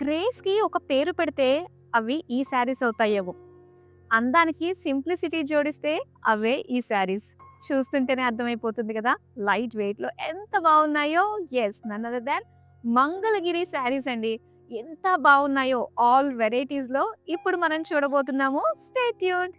గ్రేస్‌కి ఒక పేరు పెడితే అవి ఈ శారీస్ అవుతాయేమో! అందానికి సింప్లిసిటీ జోడిస్తే అవే ఈ శారీస్. చూస్తుంటేనే అర్థమైపోతుంది కదా! లైట్ వెయిట్‌లో ఎంత బావున్నాయో. Yes, none other than Mangalagiri saris అండి. ఎంత బావున్నాయో ఆల్ వెరైటీస్‌లో ఇప్పుడు మనం చూడబోతున్నాము. Stay tuned.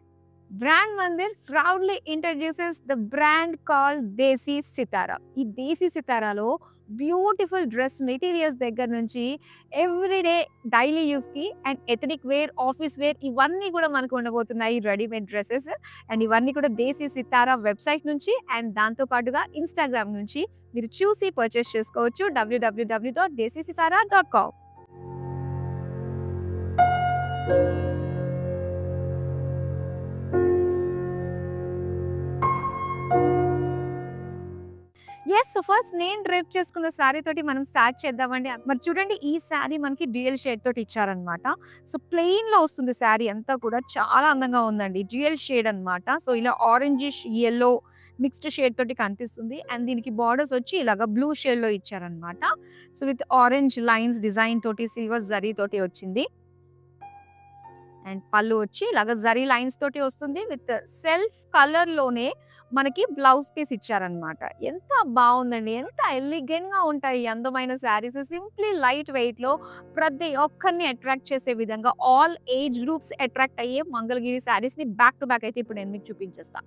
Brand Mandir proudly introduces the brand called Desi Sitara. ఈ దేశీ సితారాలో బ్యూటిఫుల్ డ్రెస్ మెటీరియల్స్ దగ్గర నుంచి ఎవ్రీడే డైలీ యూస్‌కి and ethnic wear, office wear ఇవన్నీ కూడా మనకు ఉండబోతున్నాయి రెడీమేడ్ డ్రెసెస్. అండ్ ఇవన్నీ కూడా దేశీ సితారా వెబ్‌సైట్ నుంచి అండ్ దాంతో పాటుగా ఇన్‌స్టాగ్రామ్ నుంచి మీరు చూసి పర్చేస్ చేసుకోవచ్చు. www.desisitara.com. యెస్. సో ఫస్ట్ నేను డ్రేప్ చేసుకున్న శారీ తోటి మనం స్టార్ట్ చేద్దామండి. మరి చూడండి, ఈ శారీ మనకి డ్యూయల్ షేడ్ తోటి ఇచ్చారనమాట. సో ప్లెయిన్‌లో వస్తుంది శారీ అంతా కూడా. చాలా అందంగా ఉందండి. డ్యూయల్ షేడ్ అనమాట. సో ఇలా ఆరెంజిష్, యెల్లో మిక్స్డ్ షేడ్ తోటి కనిపిస్తుంది. అండ్ దీనికి బార్డర్స్ వచ్చి ఇలాగ బ్లూ షేడ్‌లో ఇచ్చారనమాట. So with orange lines design తోటి సిల్వర్ జరీ తోటి వచ్చింది. అండ్ పళ్ళు వచ్చి ఇలాగ జరీ లైన్స్ తోటి వస్తుంది. విత్ సెల్ఫ్ కలర్‌లోనే మనకి బ్లౌజ్ పీస్ ఇచ్చారనమాట. ఎంత బావుందండి. ఎంత ఎలిగెంట్‌గా ఉంటాయి ఈ అందమైన శారీస్. సింప్లీ లైట్ వెయిట్‌లో ప్రతి ఒక్కరిని అట్రాక్ట్ చేసే విధంగా ఆల్ ఏజ్ గ్రూప్స్ అట్రాక్ట్ అయ్యే మంగళగిరి శారీస్‌ని బ్యాక్ టు బ్యాక్ అయితే ఇప్పుడు నేను మీకు చూపించేస్తా.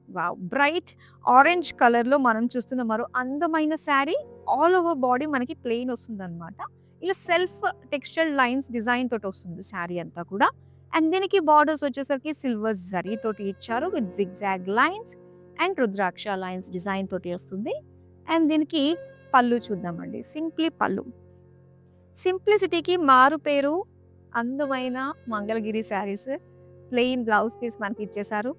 వావ్! బ్రైట్ ఆరెంజ్ కలర్‌లో మనం చూస్తున్న మరో అందమైన శారీ. ఆల్ ఓవర్ బాడీ మనకి ప్లెయిన్ వస్తుందనమాట. ఇలా సెల్ఫ్ టెక్స్చర్డ్ లైన్స్ డిజైన్ తోటి వస్తుంది శారీ అంతా కూడా. అండ్ దీనికి బార్డర్స్ వచ్చేసరికి సిల్వర్ జరీ తోటి ఇచ్చారు with zigzag lines and rudraksha lines design తోటి వస్తుంది. అండ్ దీనికి పళ్ళు చూద్దామండి. సింప్లీ పళ్ళు. సింప్లిసిటీకి మారు పేరు అందమైన Mangalagiri saris. Plain blouse piece మనకి ఇచ్చేసారు.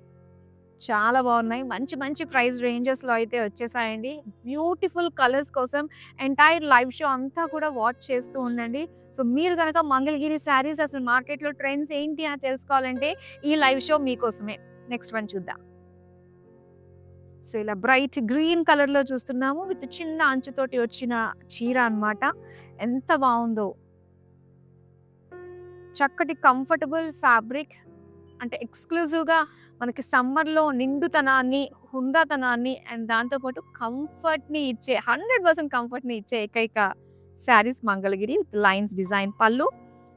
చాలా బాగున్నాయి. మంచి మంచి ప్రైస్ రేంజెస్‌లో అయితే వచ్చేసాయండి. బ్యూటిఫుల్ కలర్స్ కోసం ఎంటైర్ లైవ్ షో అంతా కూడా వాచ్ చేస్తూ ఉండండి. సో మీరు గనక మంగళగిరి శారీస్ అసలు మార్కెట్‌లో ట్రెండ్స్ ఏంటి అని తెలుసుకోవాలంటే ఈ లైవ్ షో మీకోసమే. నెక్స్ట్ వన్ చూద్దాం. సో ఇలా బ్రైట్ గ్రీన్ కలర్‌లో చూస్తున్నాము. విత్ చిన్న అంచుతోటి వచ్చిన చీర అన్నమాట. ఎంత బావుందో. చక్కటి కంఫర్టబుల్ ఫ్యాబ్రిక్. అంటే ఎక్స్‌క్లూజివ్‌గా మనకి సమ్మర్‌లో నిండుతనాన్ని, హుందాతనాన్ని అండ్ దాంతో పాటు కంఫర్ట్‌ని ఇచ్చే 100% కంఫర్ట్‌ని ఇచ్చే ఏకైక saris Mangalagiri with lines design పళ్ళు.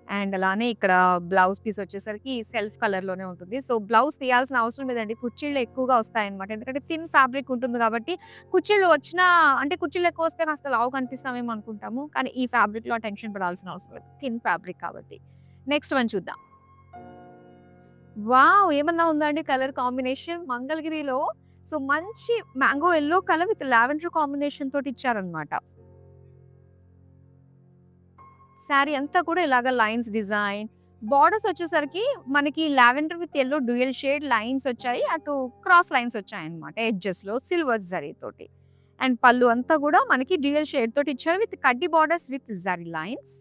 అండ్ అలానే ఇక్కడ బ్లౌజ్ పీస్ వచ్చేసరికి సెల్ఫ్ కలర్‌లోనే ఉంటుంది. సో బ్లౌజ్ తీయాల్సిన అవసరం లేదండి. కుచ్చిళ్ళు ఎక్కువగా వస్తాయన్నమాట. ఎందుకంటే థిన్ ఫ్యాబ్రిక్ ఉంటుంది కాబట్టి కుచ్చిళ్ళు వచ్చినా అంటే కుచ్చిళ్ళు ఎక్కువ వస్తే కాస్త లావు కనిపిస్తామేమో అనుకుంటాము. కానీ ఈ ఫ్యాబ్రిక్‌లో టెన్షన్ పడాల్సిన అవసరం లేదు. థిన్ ఫ్యాబ్రిక్ కాబట్టి. నెక్స్ట్ వన్ చూద్దాం. వావ్! ఏమన్నా ఉందా అండి కలర్ కాంబినేషన్ మంగళగిరిలో. సో మంచి mango yellow colour with lavender combination తోటి ఇచ్చారన్నమాట. శారీ అంతా కూడా ఇలాగ లైన్స్ డిజైన్. బార్డర్స్ వచ్చేసరికి మనకి lavender with yellow dual shade lines వచ్చాయి. అటు క్రాస్ లైన్స్ వచ్చాయన్నమాట ఎడ్జెస్‌లో సిల్వర్ జరీ తోటి. అండ్ పళ్ళు అంతా కూడా మనకి డ్యూయల్ షేడ్ తోటి ఇచ్చారు విత్ కడ్డీ borders with zari lines.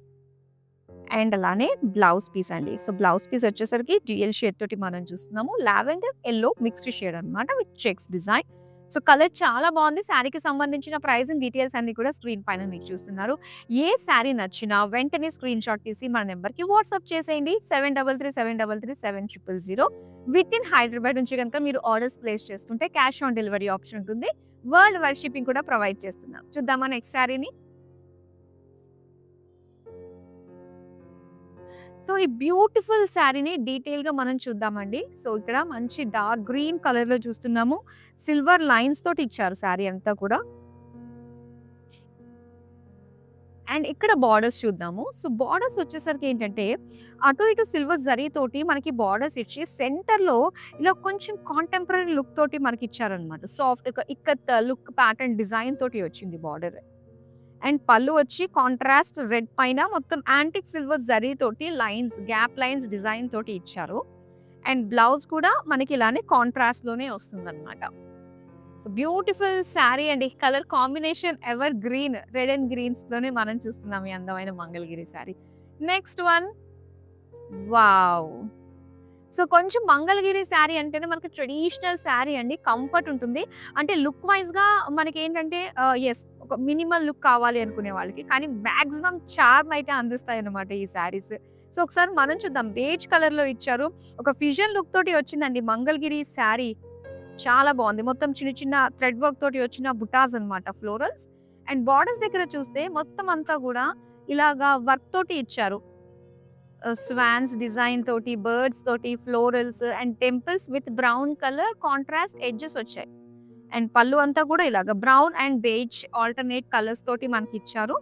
And అలానే బ్లౌజ్ పీస్ అండి. సో బ్లౌజ్ పీస్ వచ్చేసరికి డ్యూయల్ షేడ్ తోటి మనం చూస్తున్నాము. లావెండర్, యెల్లో మిక్స్డ్ షేడ్ అన్నమాట with checks design. So colour చాలా బాగుంది. శారీకి సంబంధించిన ప్రైసింగ్ డీటెయిల్స్ అన్ని కూడా స్క్రీన్ పైన మీకు చూస్తున్నారు. ఏ శారీ నచ్చినా వెంటనే స్క్రీన్ షాట్ తీసి మన నెంబర్‌కి వాట్సాప్ చేసేయండి. 7337337000. విత్ ఇన్ హైదరాబాద్ నుంచి గనుక మీరు ఆర్డర్స్ ప్లేస్ చేస్తుంటే క్యాష్ ఆన్ డెలివరీ ఆప్షన్ ఉంటుంది. వరల్డ్ వైడ్ షిప్పింగ్ కూడా ప్రొవైడ్ చేస్తున్నాం. చూద్దామా నెక్స్ట్ శారీని? సో ఈ బ్యూటిఫుల్ శారీని డీటెయిల్‌గా మనం చూద్దామండి. సో ఇక్కడ మంచి డార్క్ గ్రీన్ కలర్‌లో చూస్తున్నాము. సిల్వర్ లైన్స్ తోటి ఇచ్చారు శారీ అంతా కూడా. అండ్ ఇక్కడ బార్డర్స్ చూద్దాము. సో బార్డర్స్ వచ్చేసరికి ఏంటంటే అటు ఇటు సిల్వర్ జరీ తోటి మనకి బార్డర్స్ ఇచ్చి సెంటర్‌లో ఇలా కొంచెం కాంటెంపరరీ లుక్ తోటి మనకి ఇచ్చారన్నమాట. సాఫ్ట్‌గా ఇక్కత్ లుక్ ప్యాటర్న్ డిజైన్ తోటి వచ్చింది బార్డర్. అండ్ పళ్ళు వచ్చి కాంట్రాస్ట్ రెడ్ పైన మొత్తం యాంటిక్ సిల్వర్ జరీ తోటి లైన్స్, గ్యాప్ లైన్స్ డిజైన్ తోటి ఇచ్చారు. అండ్ బ్లౌజ్ కూడా మనకి ఇలానే కాంట్రాస్ట్ లోనే వస్తుందన్నమాట. సో బ్యూటిఫుల్ శారీ అండి. Colour combination evergreen, red and greens లోనే మనం చూస్తున్నాం ఈ అందమైన Mangalagiri sari. Next one. Wow! So కొంచెం మంగళగిరి శారీ అంటేనే మనకి ట్రెడిషనల్ శారీ అండి. కంఫర్ట్ ఉంటుంది. అంటే లుక్ వైస్‌గా మనకేంటంటే యెస్, ఒక మినిమల్ లుక్ కావాలి అనుకునే వాళ్ళకి. కానీ మాక్సిమం చార్మ్ అయితే అందిస్తాయన్నమాట ఈ శారీస్. సో, ఒకసారి మనం చూద్దాం. బేజ్ కలర్‌లో ఇచ్చారు. ఒక ఫ్యూజన్ లుక్ తోటి వచ్చిందండి మంగళగిరి శారీ. చాలా బావుంది. మొత్తం చిన్న చిన్న థ్రెడ్ వర్క్ తోటి వచ్చిన బుటాస్ అన్నమాట ఫ్లోరల్స్. అండ్ బోర్డర్స్ దగ్గర చూస్తే మొత్తం అంతా గూడా ఇలాగా వర్క్ తోటి ఇచ్చారు. స్వాన్స్ డిజైన్ తోటి, బర్డ్స్ తోటి, florals and temples with brown colour contrast edges వచ్చాయి. అండ్ పళ్ళు అంతా కూడా ఇలాగ brown and beige alternate colours తోటి మనకిచ్చారు.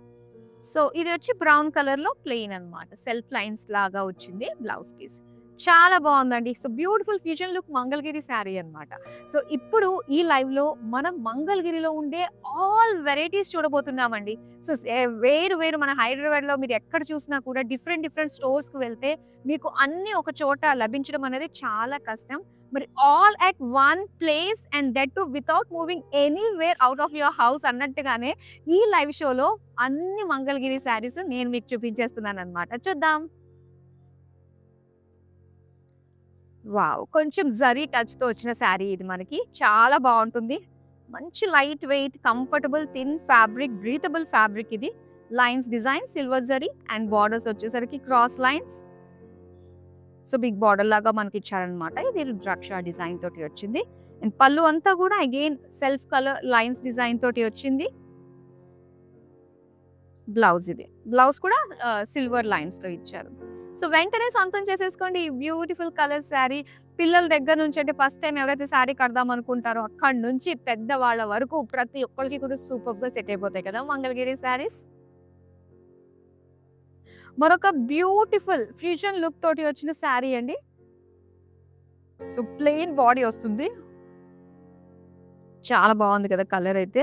సో, ఇది వచ్చి బ్రౌన్ కలర్‌లో ప్లెయిన్ అన్నమాట. సెల్ఫ్ లైన్స్ లాగా వచ్చింది బ్లౌజ్ పీస్. చాలా బావుందండి. So, beautiful fusion look Mangalagiri sari అన్నమాట. సో, ఇప్పుడు ఈ లైవ్‌లో మనం మంగళగిరిలో ఉండే ఆల్ వెరైటీస్ చూడబోతున్నామండి. సో, వేరు వేరు మన హైదరాబాద్‌లో మీరు ఎక్కడ చూసినా కూడా డిఫరెంట్ డిఫరెంట్ స్టోర్స్‌కి వెళ్తే మీకు అన్నీ ఒక చోట లభించడం అనేది చాలా కష్టం. మరి all at one place and that two without moving anywhere out of your house అన్నట్టుగానే ఈ లైవ్ షోలో అన్ని మంగళగిరి శారీస్ నేను మీకు చూపించేస్తున్నానన్నమాట. చూద్దాం. వావ్! కొంచెం జరీ టచ్‌తో వచ్చిన శారీ ఇది మనకి. చాలా బావుంటుంది. మంచి light weight, comfortable, thin fabric, breathable fabric ఇది. Lines design silver zari and borders వచ్చేసరికి cross lines. So, big border లాగా మనకిచ్చారనమాట. ఇది రుద్రాక్ష డిజైన్ తోటి వచ్చింది. అండ్ పళ్ళు అంతా కూడా again self colour lines design తోటి వచ్చింది. బ్లౌజ్ ఇది. బ్లౌజ్ కూడా సిల్వర్ లైన్స్‌తో ఇచ్చారు. సో, వెంటనే సొంతం చేసేసుకోండి ఈ బ్యూటిఫుల్ కలర్ శారీ. పిల్లల దగ్గర నుంచి అంటే ఫస్ట్ టైమ్ ఎవరైతే శారీ కడదాం అనుకుంటారో అక్కడి నుంచి పెద్దవాళ్ళ వరకు ప్రతి ఒక్కళ్ళకి కూడా సూపర్‌గా సెట్ అయిపోతాయి కదా మంగళగిరి శారీస్. మరొక బ్యూటిఫుల్ ఫ్యూజన్ లుక్ తోటి వచ్చిన శారీ అండి. సో, ప్లెయిన్ బాడీ వస్తుంది. చాలా బాగుంది కదా కలర్ అయితే.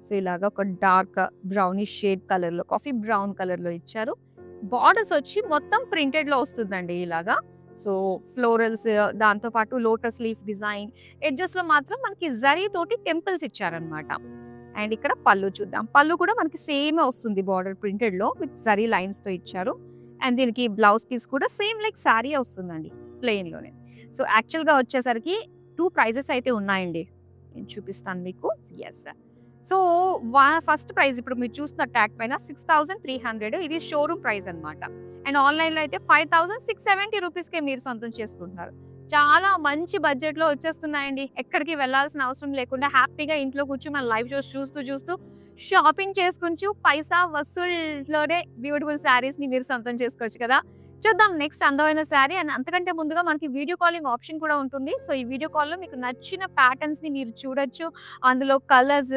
సో, ఇలాగా ఒక డార్క్ బ్రౌనిష్ షేడ్ కలర్‌లో కాఫీ బ్రౌన్ కలర్‌లో ఇచ్చారు. బార్డర్స్ వచ్చి మొత్తం ప్రింటెడ్‌లో వస్తుందండి ఇలాగా. సో, ఫ్లోరల్స్ దాంతో పాటు లోటస్ లీఫ్ డిజైన్. ఎడ్జెస్‌లో మాత్రం మనకి జరీ తోటి టెంపుల్స్ ఇచ్చారన్నమాట. అండ్ ఇక్కడ పళ్ళు చూద్దాం. పళ్ళు కూడా మనకి సేమే వస్తుంది బార్డర్ ప్రింటెడ్‌లో విత్ జరీ లైన్స్‌తో ఇచ్చారు. అండ్ దీనికి బ్లౌజ్ పీస్ కూడా సేమ్ లైక్ శారీ వస్తుందండి ప్లెయిన్‌లోనే. సో, యాక్చువల్‌గా వచ్చేసరికి 2 ప్రైజెస్ అయితే ఉన్నాయండి. నేను చూపిస్తాను మీకు. యెస్. సో, ఫస్ట్ ప్రైస్ ఇప్పుడు మీరు చూస్తున్న ట్యాగ్ పైన 6300 ఇది షోరూమ్ ప్రైస్ అన్నమాట. అండ్ ఆన్‌లైన్‌లో అయితే 5670 రూపీస్‌కే మీరు సొంతం చేసుకుంటున్నారు. చాలా మంచి బడ్జెట్‌లో వచ్చేస్తున్నాయండి. ఎక్కడికి వెళ్ళాల్సిన అవసరం లేకుండా హ్యాపీగా ఇంట్లో కూర్చొని మన లైవ్ షోస్ చూస్తూ షాపింగ్ చేసుకుంటూ పైసా వసూల్‌లోనే బ్యూటిఫుల్ శారీస్‌ని మీరు సొంతం చేసుకోవచ్చు కదా! చూద్దాం నెక్స్ట్ అందమైన శారీ. అండ్ అంతకంటే ముందుగా మనకి వీడియో కాలింగ్ ఆప్షన్ కూడా ఉంటుంది. సో, ఈ వీడియో కాల్‌లో మీకు నచ్చిన ప్యాటర్న్స్‌ని మీరు చూడొచ్చు. అందులో కలర్స్,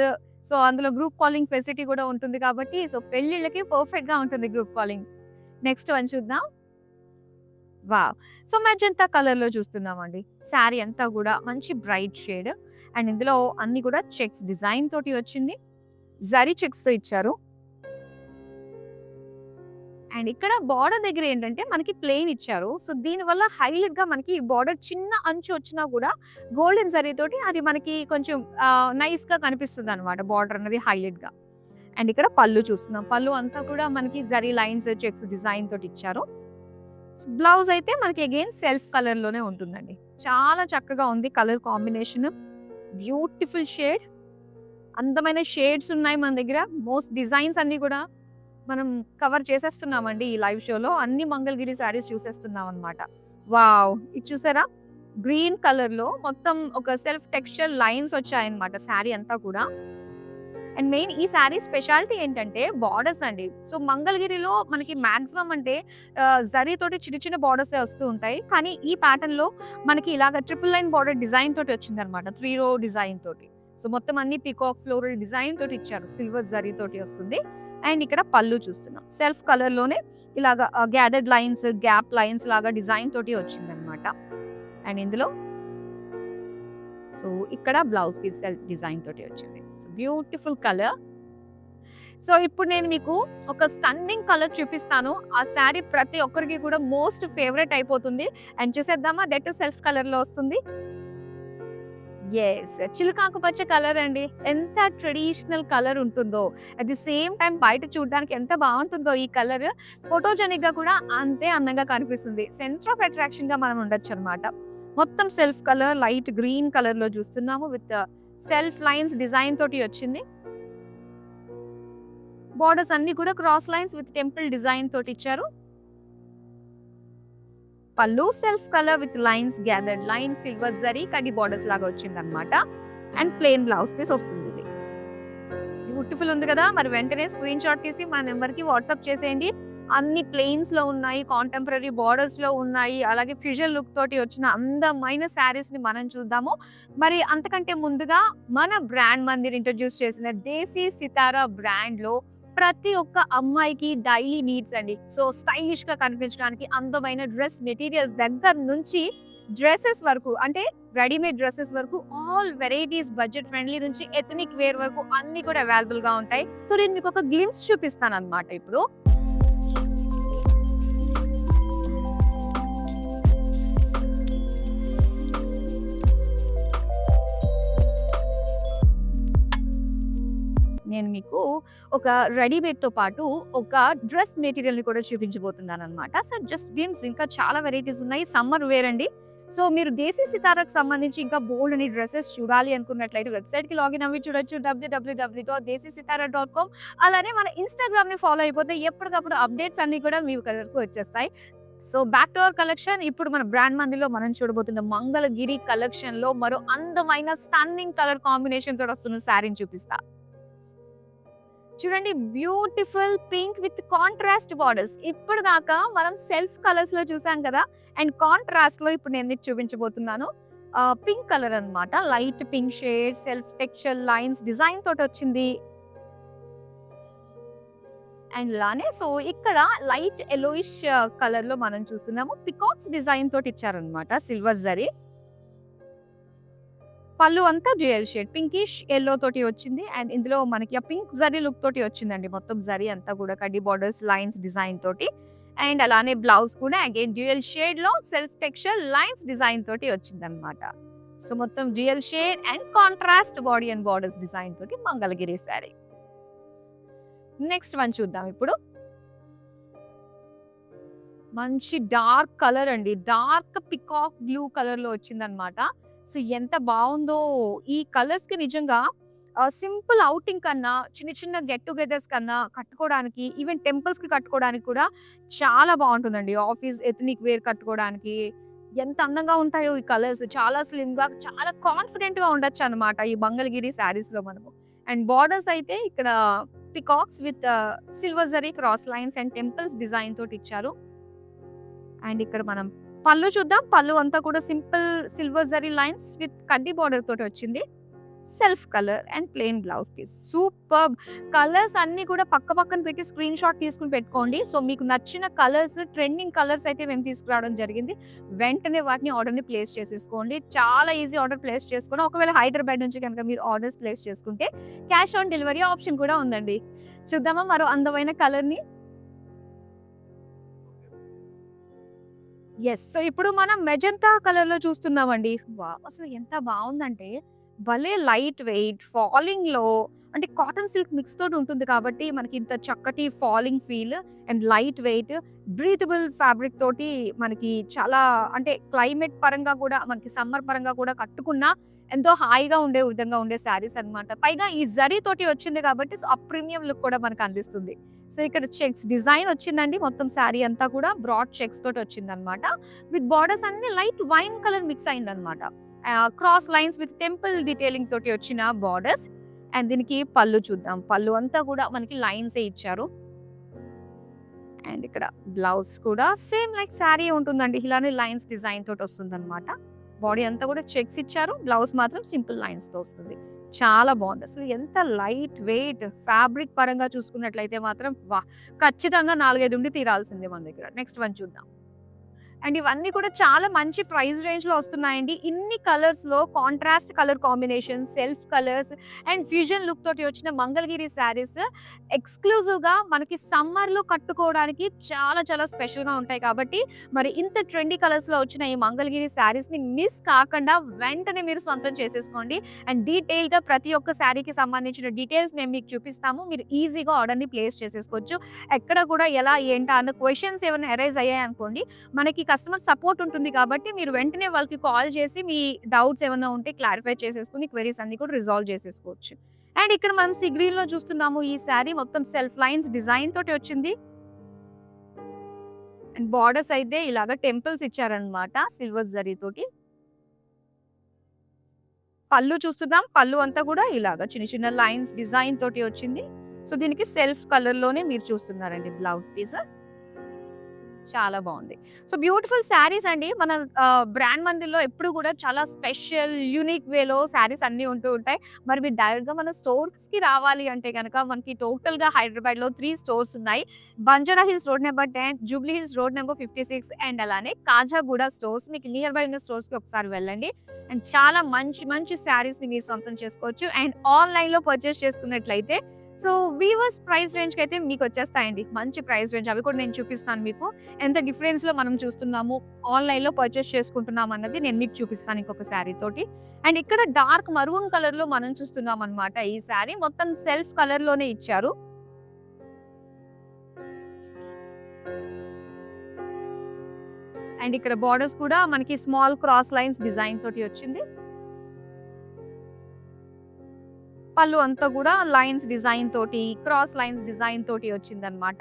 సో, అందులో గ్రూప్ కాలింగ్ ఫెసిలిటీ కూడా ఉంటుంది కాబట్టి సో, పెళ్ళిళ్ళకి పర్ఫెక్ట్‌గా ఉంటుంది గ్రూప్ కాలింగ్. నెక్స్ట్ వన్ చూద్దాం. వావ్! సో, మెజెంతా కలర్‌లో చూస్తున్నామండి. శారీ అంతా కూడా మంచి బ్రైట్ షేడ్. అండ్ ఇందులో అన్ని కూడా చెక్స్ డిజైన్ తోటి వచ్చింది. జరీ చెక్స్‌తో ఇచ్చారు. అండ్ ఇక్కడ బార్డర్ దగ్గర ఏంటంటే మనకి ప్లెయిన్ ఇచ్చారు. సో, దీనివల్ల హైలైట్‌గా మనకి బార్డర్ చిన్న అంచు వచ్చినా కూడా గోల్డెన్ జరీ తోటి అది మనకి కొంచెం నైస్‌గా కనిపిస్తుందన్నమాట బార్డర్ అనేది హైలైట్‌గా. అండ్ ఇక్కడ పళ్ళు చూస్తున్నాం. పళ్ళు అంతా కూడా మనకి జరీ లైన్స్, చెక్స్ డిజైన్ తోటి ఇచ్చారు. బ్లౌజ్ అయితే మనకి అగైన్ సెల్ఫ్ కలర్‌లోనే ఉంటుందండి. చాలా చక్కగా ఉంది కలర్ కాంబినేషన్. Beautiful shade. అందమైన షేడ్స్ ఉన్నాయి మన దగ్గర. మోస్ట్ డిజైన్స్ అన్నీ కూడా మనం కవర్ చేసేస్తున్నామండి ఈ లైవ్ షోలో. అన్ని మంగళగిరి శారీస్ చూసేస్తున్నాం అన్నమాట. వావ్! ఇది చూసారా? గ్రీన్ కలర్‌లో మొత్తం ఒక సెల్ఫ్ టెక్స్చర్ లైన్స్ వచ్చాయన్నమాట శారీ అంతా కూడా. అండ్ మెయిన్ ఈ శారీ స్పెషాలిటీ ఏంటంటే బార్డర్స్ అండి. సో, మంగళగిరిలో మనకి మాక్సిమం అంటే జరీ తోటి చిన్న చిన్న బార్డర్సే వస్తూ ఉంటాయి. కానీ ఈ ప్యాటర్న్‌లో మనకి ఇలాగ ట్రిపుల్ లైన్ బార్డర్ డిజైన్ తోటి వచ్చిందన్నమాట. 3 రో డిజైన్ తోటి. సో, మొత్తం అన్ని పీకాక్ ఫ్లోరల్ డిజైన్ తోటి ఇచ్చారు. సిల్వర్ జరీ తోటి వస్తుంది. అండ్ ఇక్కడ పళ్ళు చూస్తున్నాం. సెల్ఫ్ కలర్‌లోనే ఇలాగ గ్యాదర్డ్ లైన్స్, గ్యాప్ లైన్స్ లాగా డిజైన్ తోటి వచ్చిందన్నమాట. అండ్ ఇందులో సో, ఇక్కడ బ్లౌజ్ పీస్ సెల్ఫ్ డిజైన్ తోటి వచ్చింది. So, beautiful colour. సో, ఇప్పుడు నేను మీకు ఒక స్టన్నింగ్ కలర్ చూపిస్తాను. ఆ శారీ ప్రతి ఒక్కరికి కూడా మోస్ట్ ఫేవరెట్ అయిపోతుంది. అండ్ చూసేద్దామా? దట్ సెల్ఫ్ కలర్‌లో వస్తుంది. యెస్. చిలకాకు పచ్చ కలర్ అండి. ఎంత ట్రెడిషనల్ కలర్ ఉంటుందో, అట్ ది సేమ్ టైమ్ బయట చూడడానికి ఎంత బావుంటుందో ఈ కలర్. ఫోటోజెనిక్‌గా కూడా అంతే అందంగా కనిపిస్తుంది. సెంటర్ ఆఫ్ అట్రాక్షన్‌గా మనం ఉండొచ్చన్నమాట. మొత్తం సెల్ఫ్ కలర్ లైట్ గ్రీన్ కలర్‌లో చూస్తున్నాము విత్ సెల్ఫ్ లైన్స్ డిజైన్ తోటి వచ్చింది. బార్డర్స్ అన్ని కూడా cross lines with temple design తోటి ఇచ్చారు. పళ్ళు self colour with lines gathered line silver zari కడ్డీ బార్డర్స్ లాగా వచ్చిందనమాట. అండ్ ప్లెయిన్ బ్లౌజ్ పీస్ వస్తుంది ఇది. బ్యూటిఫుల్ ఉంది కదా! మరి వెంటనే స్క్రీన్ షాట్ తీసి మా నెంబర్‌కి వాట్సాప్ చేసేయండి. అన్ని ప్లెయిన్స్‌లో ఉన్నాయి, కాంటెంపరరీ బార్డర్స్‌లో ఉన్నాయి. అలాగే ఫ్యూజన్ లుక్ తోటి వచ్చిన అందమైన శారీస్‌ని మనం చూద్దాము. మరి అంతకంటే ముందుగా మన బ్రాండ్ మందిర్ ఇంట్రొడ్యూస్ చేసిన దేశీ సితారా బ్రాండ్‌లో ప్రతి ఒక్క అమ్మాయికి డైలీ నీడ్స్ అండి. సో స్టైలిష్‌గా కనిపించడానికి అందమైన డ్రెస్ మెటీరియల్స్ దగ్గర నుంచి డ్రెసెస్ వరకు, అంటే రెడీమేడ్ డ్రెసెస్ వరకు ఆల్ వెరైటీస్ బడ్జెట్ ఫ్రెండ్లీ నుంచి ఎథనిక్ వేర్ వరకు అన్ని కూడా అవైలబుల్‌గా ఉంటాయి. సో నేను మీకు ఒక గ్లింప్స్ చూపిస్తానన్నమాట ఇప్పుడు. నేను మీకు ఒక రెడీమేడ్‌తో పాటు ఒక డ్రెస్ మెటీరియల్‌ని కూడా చూపించబోతున్నానన్నమాట. సో జస్ట్ గ్లింప్స్, ఇంకా చాలా వెరైటీస్ ఉన్నాయి. సమ్మర్ వేర్ అండి. సో మీరు దేశీ సితారాకు సంబంధించి ఇంకా బోల్డన్ని డ్రెసెస్ చూడాలి అనుకున్నట్లయితే వెబ్‌సైట్‌కి లాగిన్ అవ్వి చూడొచ్చు www.desisitara.com. అలానే మన ఇన్‌స్టాగ్రామ్‌ని ఫాలో అయిపోతే ఎప్పటికప్పుడు అప్డేట్స్ అన్నీ కూడా మీ వరకు వచ్చేస్తాయి. So back to our collection. ఇప్పుడు మన బ్రాండ్ మందిర్‌లో మనం చూడబోతున్న మంగళగిరి కలెక్షన్‌లో మరో అందమైన స్టన్నింగ్ కలర్ కాంబినేషన్ తోటి వస్తున్న శారీని చూపిస్తా. చూడండి, beautiful pink with contrast borders. ఇప్పటిదాకా మనం సెల్ఫ్ కలర్స్ లో చూసాం కదా, అండ్ కాంట్రాస్ట్ లో ఇప్పుడు నేను మీకు చూపించబోతున్నాను. పింక్ కలర్ అన్నమాట. Light pink shade, self texture lines design తోటి వచ్చింది. అండ్ ఇలానే సో ఇక్కడ లైట్ ఎలోయిష్ కలర్ లో మనం చూస్తున్నాము. పికాక్స్ డిజైన్ తోటి ఇచ్చారనమాట, సిల్వర్ జరీ. పళ్ళు అంతా డ్యూయల్ షేడ్ పింకిష్ ఎల్లో తోటి వచ్చింది. అండ్ ఇందులో మనకి ఆ పింక్ జరీ లుక్ తోటి వచ్చిందండి. మొత్తం జరీ అంతా కూడా కడ్డీ బార్డర్స్ లైన్స్ డిజైన్ తోటి. అండ్ అలానే బ్లౌజ్ కూడా అగైన్ డ్యూయల్ షేడ్ లో సెల్ఫ్ టెక్స్చర్ లైన్స్ డిజైన్ తోటి వచ్చిందనమాట. సో మొత్తం dual shade and contrast body and borders design తోటి మంగళగిరి శారీ. నెక్స్ట్ వన్ చూద్దాం ఇప్పుడు. మంచి డార్క్ కలర్ అండి. డార్క్ పికాక్ బ్లూ కలర్ లో వచ్చిందనమాట. సో ఎంత బాగుందో ఈ కలర్స్ కి నిజంగా సింపుల్ ఔటింగ్ కన్నా, చిన్న చిన్న గెట్ టుగెదర్స్ కన్నా కట్టుకోవడానికి, ఈవెన్ టెంపుల్స్ కి కట్టుకోవడానికి కూడా చాలా బాగుంటుందండి. ఆఫీస్ ఎథనిక్ వేర్ కట్టుకోవడానికి ఎంత అందంగా ఉంటాయో ఈ కలర్స్. చాలా స్లిమ్ గా, చాలా కాన్ఫిడెంట్ గా ఉండొచ్చు అనమాట ఈ మంగళగిరి శారీస్ లో మనము. అండ్ బార్డర్స్ అయితే ఇక్కడ peacocks with silver zari cross lines and temples design తోటి ఇచ్చారు. అండ్ ఇక్కడ మనం పళ్ళు చూద్దాం. పళ్ళు అంతా కూడా simple silver zari lines with కడ్డీ బార్డర్ తోటి వచ్చింది. Self colour and plain blouse piece. Superb colours అన్ని కూడా పక్క పక్కన పెట్టి స్క్రీన్ షాట్ తీసుకుని పెట్టుకోండి. సో మీకు నచ్చిన కలర్స్, ట్రెండింగ్ కలర్స్ అయితే మేము తీసుకురావడం జరిగింది. వెంటనే వాటిని ఆర్డర్‌ని ప్లేస్ చేసేసుకోండి. చాలా ఈజీ ఆర్డర్ ప్లేస్ చేసుకోవడం. ఒకవేళ హైదరాబాద్ నుంచి కనుక మీరు ఆర్డర్స్ ప్లేస్ చేసుకుంటే క్యాష్ ఆన్ డెలివరీ ఆప్షన్ కూడా ఉందండి. చూద్దామా మరో అందమైన కలర్‌ని? యెస్. సో ఇప్పుడు మనం మెజంతా కలర్‌లో చూస్తున్నామండి. వావ్! అసలు ఎంత బావుందంటే భలే లైట్ వెయిట్, ఫాలింగ్‌లో అంటే కాటన్ సిల్క్ మిక్స్ తోటి ఉంటుంది కాబట్టి మనకి ఇంత చక్కటి falling feel and light weight, breathable fabric తోటి మనకి చాలా, అంటే క్లైమేట్ పరంగా కూడా, మనకి సమ్మర్ పరంగా కూడా కట్టుకున్నా ఎంతో హాయిగా ఉండే విధంగా ఉండే శారీస్ అన్నమాట. పైగా ఈ జరీ తోటి వచ్చింది కాబట్టి సో ఆ ప్రీమియం లుక్ కూడా మనకు అందిస్తుంది. సో ఇక్కడ చెక్స్ డిజైన్ వచ్చిందండి. మొత్తం శారీ అంతా కూడా బ్రాడ్ చెక్స్ తోటి వచ్చిందనమాట. విత్ బార్డర్స్ అన్ని లైట్ వైన్ కలర్ మిక్స్ అయిందనమాట. Cross lines with temple detailing తోటి వచ్చిన బార్డర్స్. అండ్ దీనికి పళ్ళు చూద్దాం. పళ్ళు అంతా కూడా మనకి లైన్స్ ఇచ్చారు. అండ్ ఇక్కడ బ్లౌజ్ కూడా సేమ్ లైక్ శారీ ఉంటుందండి. ఇలానే లైన్స్ డిజైన్ తోటి వస్తుందన్నమాట. బాడీ అంతా కూడా చెక్స్ ఇచ్చారు. బ్లౌజ్ మాత్రం సింపుల్ లైన్స్ తో వస్తుంది. చాలా బాగుంది. అసలు ఎంత లైట్ వెయిట్, ఫ్యాబ్రిక్ పరంగా చూసుకున్నట్లయితే మాత్రం వాహ్! ఖచ్చితంగా 4, 5 ఉండి తీరాల్సిందే మన దగ్గర. నెక్స్ట్ వన్ చూద్దాం. అండ్ ఇవన్నీ కూడా చాలా మంచి ప్రైస్ రేంజ్‌లో వస్తున్నాయండి. ఇన్ని కలర్స్‌లో contrast colour combination, self colours and fusion look తోటి వచ్చిన మంగళగిరి శారీస్ ఎక్స్‌క్లూజివ్‌గా మనకి సమ్మర్‌లో కట్టుకోవడానికి చాలా చాలా స్పెషల్‌గా ఉంటాయి కాబట్టి మరి ఇంత ట్రెండీ కలర్స్‌లో వచ్చిన ఈ మంగళగిరి శారీస్‌ని మిస్ కాకుండా వెంటనే మీరు సొంతం చేసేసుకోండి. అండ్ డీటెయిల్‌గా ప్రతి ఒక్క శారీకి సంబంధించిన డీటెయిల్స్ మేము మీకు చూపిస్తాము. మీరు ఈజీగా ఆర్డర్‌ని ప్లేస్ చేసేసుకోవచ్చు. ఎక్కడ కూడా ఎలా, ఏంటా అన్న క్వెషన్స్ ఏమైనా అరైజ్ అయ్యాయనుకోండి, మనకి కస్టమర్ సపోర్ట్ ఉంటుంది కాబట్టి మీరు వెంటనే వాళ్ళకి కాల్ చేసి మీ డౌట్స్ ఏమైనా ఉంటే క్లారిఫై చేసేసుకుని క్వెరీస్ అన్ని కూడా రిజాల్వ్ చేసేసుకోవచ్చు. అండ్ ఇక్కడ మనం సీ గ్రీన్ లో చూస్తున్నాము. ఈ శారీ మొత్తం సెల్ఫ్ లైన్స్ డిజైన్ తోటి వచ్చింది. అండ్ బార్డర్స్ అయితే ఇలాగ టెంపుల్స్ ఇచ్చారనమాట సిల్వర్ జరీ తోటి. పళ్ళు చూస్తున్నాం. పళ్ళు అంతా కూడా ఇలాగ చిన్న చిన్న లైన్స్ డిజైన్ తోటి వచ్చింది. సో దీనికి సెల్ఫ్ కలర్ లోనే మీరు చూస్తున్నారండి బ్లౌజ్ పీస్. చాలా బాగుంది. సో బ్యూటిఫుల్ శారీస్ అండి. మన బ్రాండ్ మందిర్లో ఎప్పుడు కూడా చాలా స్పెషల్ యూనిక్ వేలో శారీస్ అన్నీ ఉంటూ ఉంటాయి. మరి మీరు డైరెక్ట్‌గా మన స్టోర్స్‌కి రావాలి అంటే గనక మనకి టోటల్‌గా హైదరాబాద్‌లో 3 స్టోర్స్ ఉన్నాయి. Banjara hills road number 10, Jubilee hills road number 56 and అలానే కాజాగూడ స్టోర్స్. మీకు నియర్ బై ఉన్న స్టోర్స్‌కి ఒకసారి వెళ్ళండి. అండ్ చాలా మంచి మంచి శారీస్‌ని మీరు సొంతం చేసుకోవచ్చు. అండ్ ఆన్‌లైన్‌లో పర్చేస్ చేసుకున్నట్లయితే సో వీవర్స్ ప్రైస్ రేంజ్‌కి అయితే మీకొచ్చేస్తాయండి. మంచి ప్రైస్ రేంజ్. అవి కూడా నేను చూపిస్తాను మీకు. ఎంత డిఫరెన్స్‌లో మనం చూస్తున్నాము, ఆన్‌లైన్‌లో పర్చేస్ చేసుకుంటున్నాం అన్నది నేను మీకు చూపిస్తాను ఇంకొక శారీ తోటి. అండ్ ఇక్కడ డార్క్ మరూన్ కలర్‌లో మనం చూస్తున్నాం అన్నమాట. ఈ శారీ మొత్తం సెల్ఫ్ కలర్‌లోనే ఇచ్చారు. అండ్ ఇక్కడ బోర్డర్స్ కూడా మనకి స్మాల్ క్రాస్ లైన్స్ డిజైన్ తోటి వచ్చింది. పళ్ళు అంతా కూడా లైన్స్ డిజైన్ తోటి, క్రాస్ లైన్స్ డిజైన్ తోటి వచ్చిందనమాట.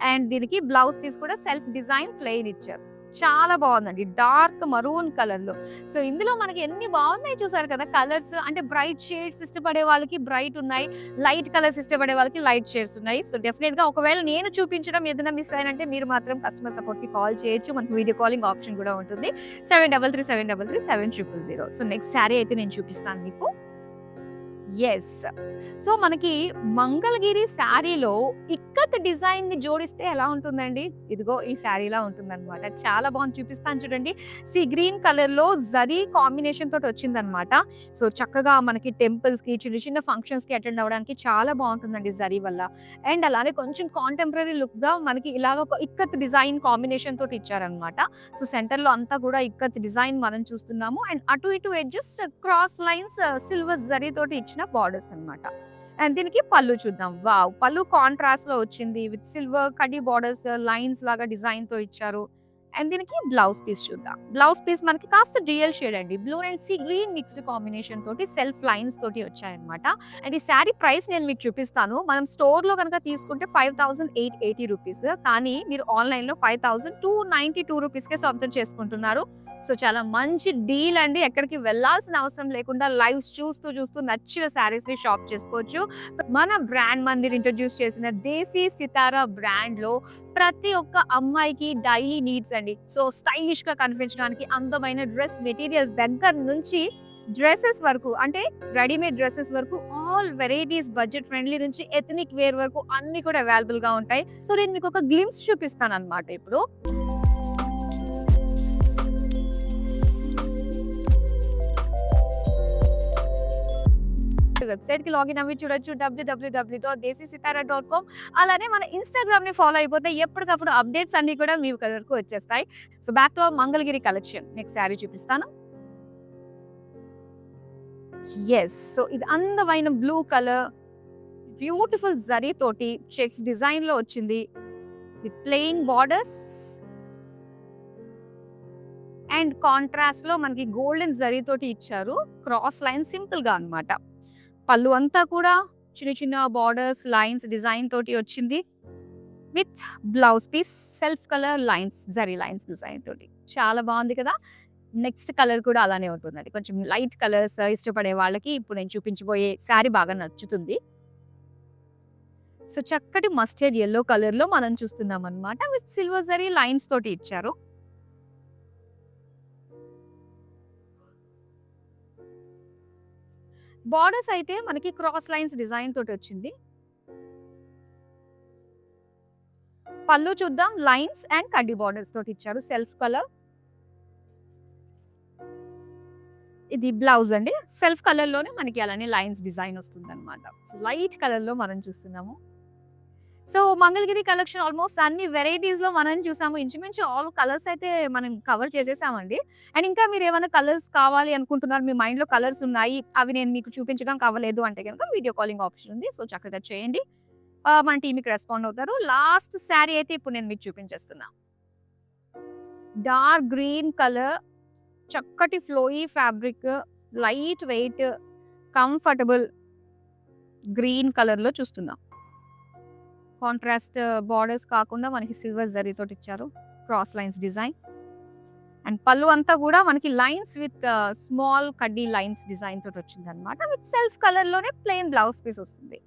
అండ్ దీనికి బ్లౌజ్ పీస్ కూడా సెల్ఫ్ డిజైన్ ప్లెయిన్ ఇచ్చారు. చాలా బాగుందండి. డార్క్ మరూన్ కలర్ లో. సో ఇందులో మనకి ఎన్ని బాగున్నాయి చూసారు కదా కలర్స్. అంటే బ్రైట్ షేడ్స్ ఇష్టపడే వాళ్ళకి బ్రైట్ ఉన్నాయి, లైట్ కలర్స్ ఇష్టపడే వాళ్ళకి లైట్ షేడ్స్ ఉన్నాయి. సో డెఫినెట్ గా ఒకవేళ నేను చూపించడం ఏదైనా మిస్ అయినంటే మీరు మాత్రం కస్టమర్ సపోర్ట్ కి కాల్ చేయొచ్చు. మనకి వీడియో కాలింగ్ ఆప్షన్ కూడా ఉంటుంది. 7337337000. సో నెక్స్ట్ శారీ అయితే నేను చూపిస్తాను మీకు. యెస్. సో మనకి మంగళగిరి శారీలో ఇక్కత్ డిజైన్ ని జోడిస్తే ఎలా ఉంటుందండి? ఇదిగో ఈ శారీలా ఉంటుందన్నమాట. చాలా బాగుంది. చూపిస్తాను చూడండి. సీ గ్రీన్ కలర్ లో జరీ కాంబినేషన్ తోటి వచ్చిందన్నమాట. సో చక్కగా మనకి టెంపుల్స్ కి చిన్న చిన్న ఫంక్షన్స్ కి అటెండ్ అవ్వడానికి చాలా బాగుంటుందండి జరీ వల్ల. అండ్ అలానే కొంచెం కాంటెంపరరీ లుక్ గా మనకి ఇలాగ ఒక ఇక్కత్ డిజైన్ కాంబినేషన్ తోటి ఇచ్చారన్నమాట. సో సెంటర్ లో అంతా కూడా ఇక్కత్ డిజైన్ మనం చూస్తున్నాము. అండ్ అటు ఇటు edges cross lines silver zari తోటి ఇచ్చిన బార్డర్స్ అన్నమాట. అండ్ దీనికి పళ్ళు చూద్దాం. వావ్! పళ్ళు కాంట్రాస్ట్ లో వచ్చింది విత్ సిల్వర్ కడ్డీ బార్డర్స్ లైన్స్ లాగా డిజైన్ తో ఇచ్చారు. అండ్ దీనికి బ్లౌజ్ పీస్ చూద్దాం. బ్లౌజ్ పీస్ మనకి కాస్త డ్యూయల్ షేడ్ అండి. Blue and sea green mixed combination తోటి సెల్ఫ్ లైన్స్ తోటి వచ్చాయన్నమాట. అండ్ ఈ శారీ ప్రైస్ నేను మీకు చూపిస్తాను. మనం స్టోర్ లో కనుక తీసుకుంటే 5880 రూపీస్. కానీ మీరు ఆన్లైన్ లో 5292 రూపీస్ కే సొంతం చేసుకుంటున్నారు. సో చాలా మంచి డీల్ అండి. ఎక్కడికి వెళ్ళాల్సిన అవసరం లేకుండా లైవ్స్ చూస్తూ చూస్తూ నచ్చిన శారీస్ ని షాప్ చేసుకోవచ్చు. మన బ్రాండ్ మందిర్ ఇంట్రడ్యూస్ చేసిన దేశీ సితారా బ్రాండ్ లో ప్రతి ఒక్క అమ్మాయికి డైలీ నీడ్స్ అండి. సో స్టైలిష్ గా కనిపించడానికి అందమైన డ్రెస్ మెటీరియల్స్ దగ్గర నుంచి డ్రెస్సెస్ వరకు, అంటే రెడీమేడ్ డ్రెస్సెస్ వరకు ఆల్ వెరైటీస్, బడ్జెట్ ఫ్రెండ్లీ నుంచి ఎథనిక్ వేర్ వరకు అన్ని కూడా అవైలబుల్ గా ఉంటాయి. సో నేను మీకు ఒక గ్లిమ్స్ చూపిస్తాను అన్నమాట ఇప్పుడు. వెబ్సైట్ కి లాగిన్ అవ్వి చూడొచ్చు www.desisitara.com. అలానే మన ఇన్‌స్టాగ్రామ్ ని ఫాలో అయిపోతే ఎప్పటికప్పుడు అప్డేట్స్ అన్ని కూడా మీ వరకు వచ్చేస్తాయి. So back to Mangalagiri collection. Next sari చూపిస్తాను. యెస్. సో ఇది అందమైన బ్లూ కలర్ బ్యూటిఫుల్ జరీ తోటి చెక్స్ డిజైన్ లో వచ్చింది. With plain borders and contrast లో మనకి గోల్డెన్ జరీ తోటి ఇచ్చారు. క్రాస్ లైన్ సింపుల్ గా అన్నమాట. పళ్ళు అంతా కూడా చిన్న చిన్న బార్డర్స్ లైన్స్ డిజైన్ తోటి వచ్చింది. With blouse piece self colour lines, zari lines design తోటి చాలా బాగుంది కదా. నెక్స్ట్ కలర్ కూడా అలానే ఉంటుందండి. కొంచెం లైట్ కలర్స్ ఇష్టపడే వాళ్ళకి ఇప్పుడు నేను చూపించబోయే శారీ బాగా నచ్చుతుంది. సో చక్కటి మస్టర్డ్ యెల్లో కలర్ లో మనం చూస్తున్నాం అన్నమాట. విత్ సిల్వర్ జరీ లైన్స్ తోటి ఇచ్చారు. బార్డర్స్ అయితే మనకి క్రాస్ లైన్స్ డిజైన్ తోటి వచ్చింది. పళ్ళు చూద్దాం. లైన్స్ అండ్ కడ్డీ బార్డర్స్ తోటి ఇచ్చారు. Self colour. ఇది బ్లౌజ్ అండి. సెల్ఫ్ కలర్ లోనే మనకి అలానే లైన్స్ డిజైన్ వస్తుంది అనమాట. సో లైట్ కలర్ లో మనం చూస్తున్నాము. సో మంగళగిరి కలెక్షన్ ఆల్మోస్ట్ అన్ని వెరైటీస్ లో మనం చూసాము. ఇంచుమించు ఆల్ కలర్స్ అయితే మనం కవర్ చేసేసామండి. అండ్ ఇంకా మీరు ఏమైనా కలర్స్ కావాలి అనుకుంటున్నారు, మీ మైండ్ లో కలర్స్ ఉన్నాయి, అవి నేను మీకు చూపించడం కావలేదు అంటే కనుక వీడియో కాలింగ్ ఆప్షన్ ఉంది. సో చక్కగా చేయండి. మన టీమ్కి రెస్పాండ్ అవుతారు. లాస్ట్ శారీ అయితే ఇప్పుడు నేను మీకు చూపించేస్తున్నా. డార్క్ గ్రీన్ కలర్, చక్కటి flowy fabric, light weight, comfortable green కలర్‌లో చూస్తున్నాం. కాంట్రాస్ట్ బార్డర్స్ కాకుండా మనకి సిల్వర్ జరీతోటి ఇచ్చారు. Cross lines design. అండ్ పళ్ళు అంతా కూడా మనకి లైన్స్ విత్ స్మాల్ కడ్డీ లైన్స్ డిజైన్ తోటి వచ్చిందనమాట. విత్ సెల్ఫ్ కలర్‌లోనే ప్లెయిన్ బ్లౌజ్ పీస్ వస్తుంది.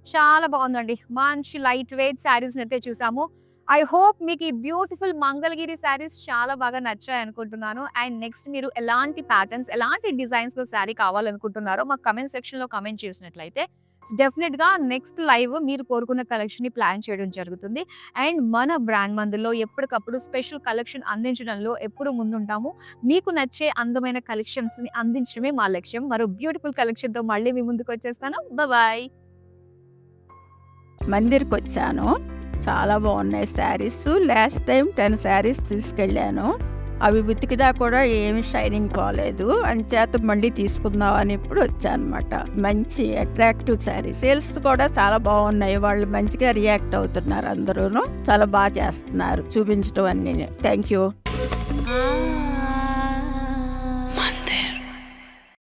చాలా బాగుందండి. మంచి లైట్ వెయిట్ శారీస్‌ని అయితే చూసాము. ఐ హోప్ మీకు ఈ బ్యూటిఫుల్ మంగళగిరి శారీస్ చాలా బాగా నచ్చాయి అనుకుంటున్నాను. అండ్ నెక్స్ట్ మీరు ఎలాంటి ప్యాటర్న్స్, ఎలాంటి డిజైన్స్‌లో శారీ కావాలనుకుంటున్నారో మాకు కామెంట్ సెక్షన్‌లో కామెంట్ చేసినట్లయితే డెఫినిట్‌గా నెక్స్ట్ లైవ్ మీరు కోరుకున్న కలెక్షన్‌ని ప్లాన్ చేయడం జరుగుతుంది. అండ్ మన బ్రాండ్ మందులో ఎప్పటికప్పుడు స్పెషల్ కలెక్షన్ అందించడంలో ఎప్పుడు ముందుంటాము. మీకు నచ్చే అందమైన కలెక్షన్స్‌ని అందించడమే మా లక్ష్యం. మరో బ్యూటిఫుల్ కలెక్షన్‌తో మళ్ళీ మీ ముందుకొచ్చేస్తాను. బాయ్. మందిర్కొచ్చాను. చాలా బాగున్నాయి శారీస్. లాస్ట్ టైం 10 శారీస్ తీసుకెళ్ళాను. అవి ఉతికినా కూడా ఏమి షైనింగ్ పోలేదు. అంచేత మళ్ళీ తీసుకుందాం అని ఇప్పుడు వచ్చానమాట. మంచి అట్రాక్టివ్ శారీ. సేల్స్ కూడా చాలా బాగున్నాయి. వాళ్ళు మంచిగా రియాక్ట్ అవుతున్నారు అందరూను. చాలా బాగా చేస్తున్నారు చూపించడం అన్నీ. Thank you.